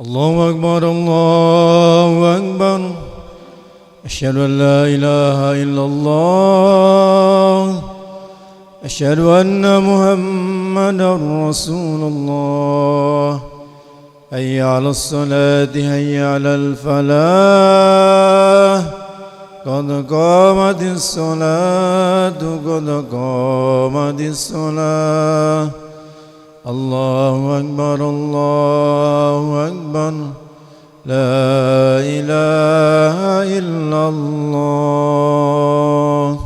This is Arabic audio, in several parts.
الله أكبر الله أكبر. أشهد أن لا إله إلا الله. أشهد أن محمدا رسول الله. حي على الصلاة حي على الفلاح. قد قامت الصلاة قد قامت الصلاة. الله أكبر الله أكبر. لا إله إلا الله.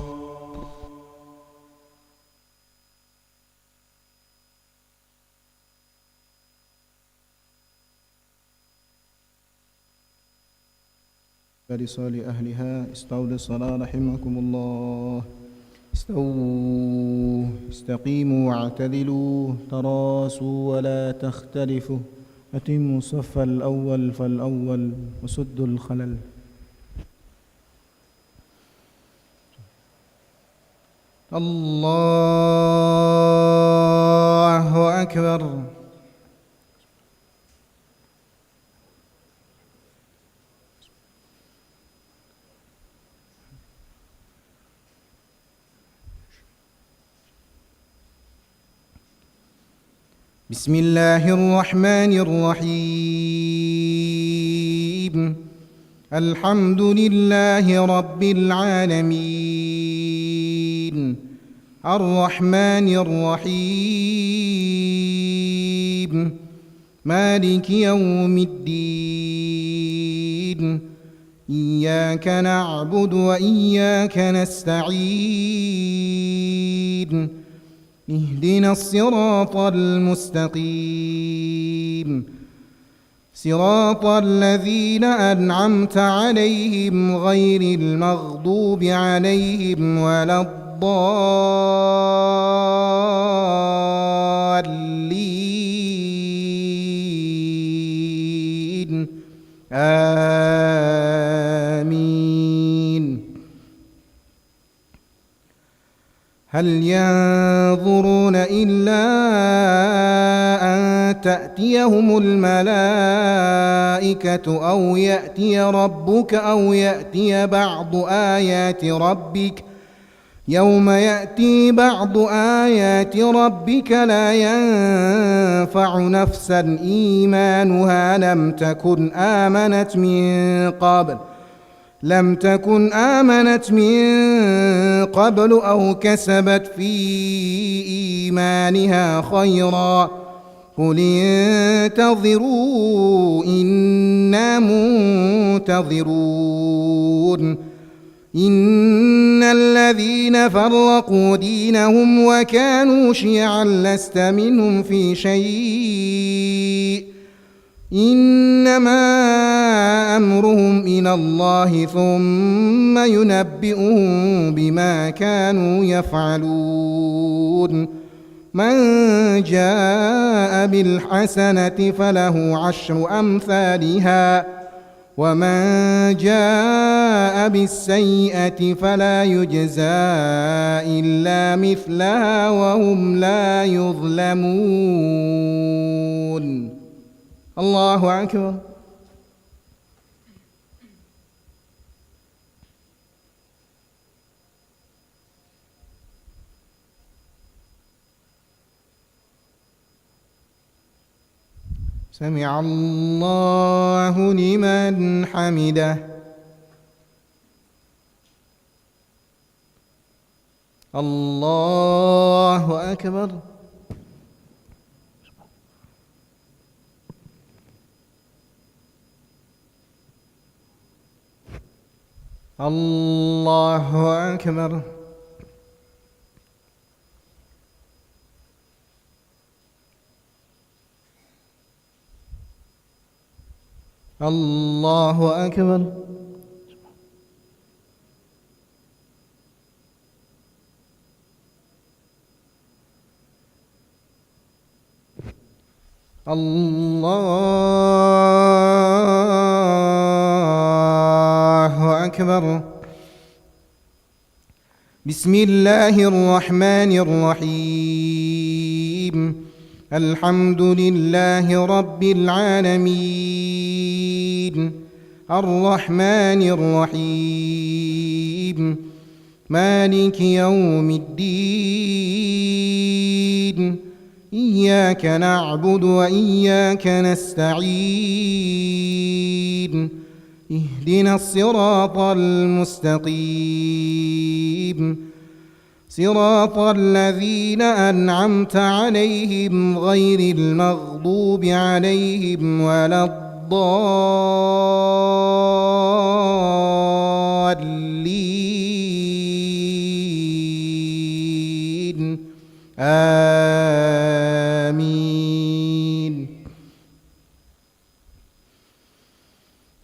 لصالح أهلها استووا للصلاة رحمكم الله. استووا استقيموا واعتدلوا تراصوا ولا تختلفوا. أتموا الصف الأول فالأول وسدوا الخلل. الله أكبر. بسم الله الرحمن الرحيم. الحمد لله رب العالمين الرحمن الرحيم مالك يوم الدين. إياك نعبد وإياك نستعين. اهدنا الصراط المستقيم صراط الذين أنعمت عليهم غير المغضوب عليهم ولا الضالين آمين. هل ينظرون إلا أن تأتيهم الملائكة أو يأتي ربك أو يأتي بعض آيات ربك؟ يوم يأتي بعض آيات ربك لا ينفع نفسا إيمانها لم تكن آمنت من قبل أو كسبت في إيمانها خيرا. قل انتظروا إنا منتظرون. إن الذين فرقوا دينهم وكانوا شيعا لست منهم في شيء إنما أمرهم إلى الله ثم ينبئهم بما كانوا يفعلون. من جاء بالحسنة فله 10 أمثالها ومن جاء بالسيئة فلا يجزى إلا مثلها وهم لا يظلمون. الله أكبر. سمع الله لمن حمده. الله أكبر. الله أكبر. الله أكبر. الله أكبر. بسم الله الرحمن الرحيم. الحمد لله رب العالمين الرحمن الرحيم مالك يوم الدين إياك نعبد وإياك نستعين اهدنا الصراط المستقيم صراط الذين أنعمت عليهم غير المغضوب عليهم ولا الضالين آمين.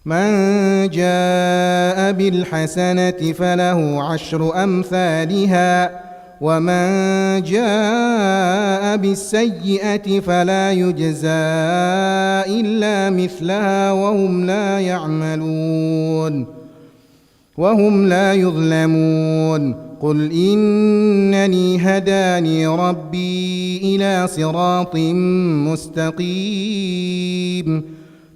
من جاء بالحسنة فله 10 أمثالها ومن جاء بالسيئة فلا يجزى إلا مثلها وهم لا يظلمون. قل إنني هداني ربي إلى صراط مستقيم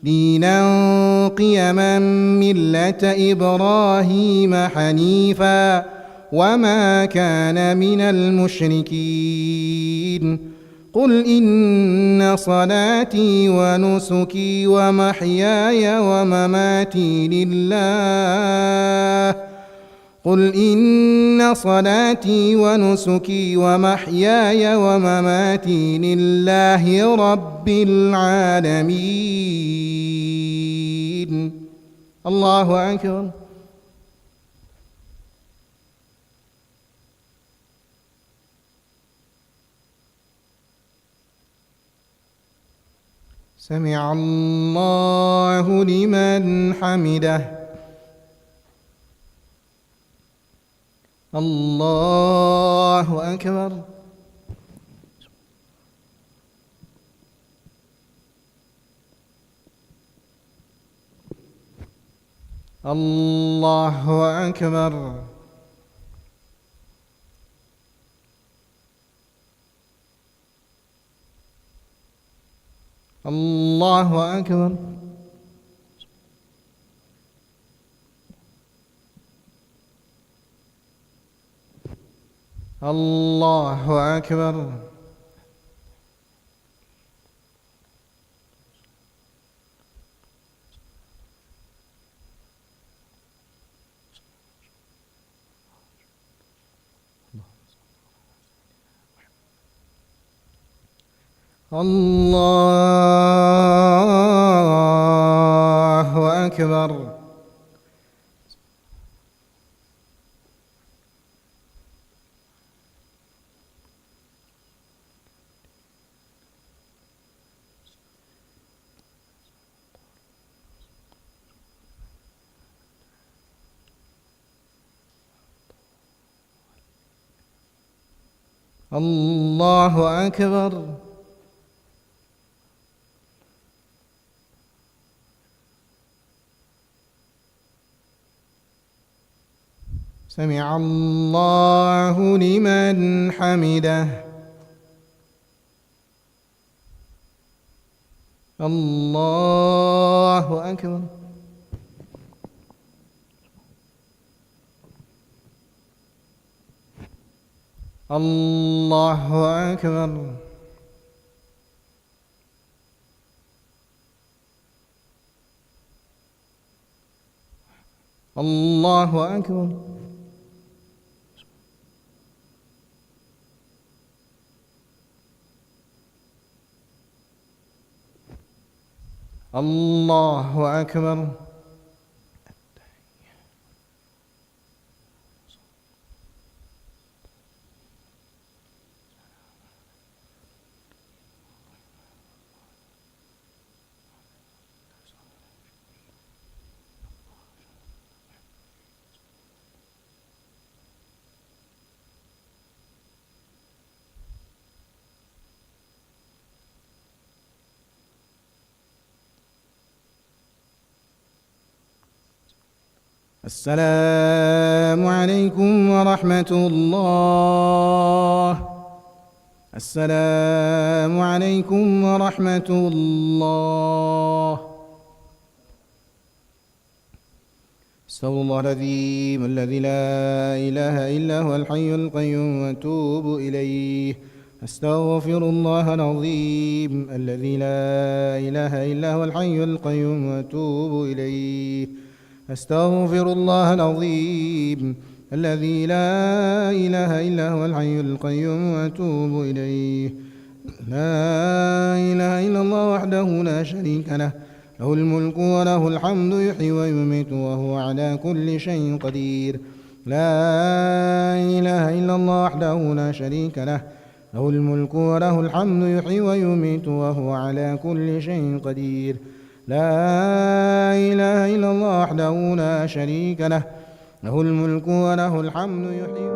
دينا قيما ملة إبراهيم حنيفا وما كان من المشركين. قل إن صلاتي ونسكي ومحياي ومماتي لله قل إن صلاتي ونسكي ومحياي ومماتي لله رب العالمين. الله أكبر. سمع الله لمن حمده. الله أكبر. الله أكبر. الله أكبر. الله أكبر. الله أكبر. الله أكبر. سمع الله لمن حمده. الله أكبر. الله أكبر. الله أكبر. الله أكبر. السلام عليكم ورحمة الله. السلام عليكم ورحمة الله. استغفر الله العظيم الذي لا إله إلا هو الحي القيوم وأتوب إليه. أستغفر الله العظيم الذي لا إله إلا هو الحي القيوم وأتوب إليه. أستغفر الله العظيم الذي لا إله إلا هو الحي القيوم وأتوب إليه. لا إله إلا الله وحده لا شريك له، له الملك وله الحمد يحيي ويميت وهو على كل شيء قدير. لا إله إلا الله وحده لا شريك له، له الملك وله الحمد يحيي ويميت وهو على كل شيء قدير. لا إله إلا الله وحده لا شريك له، له الملك وله الحمد يحيي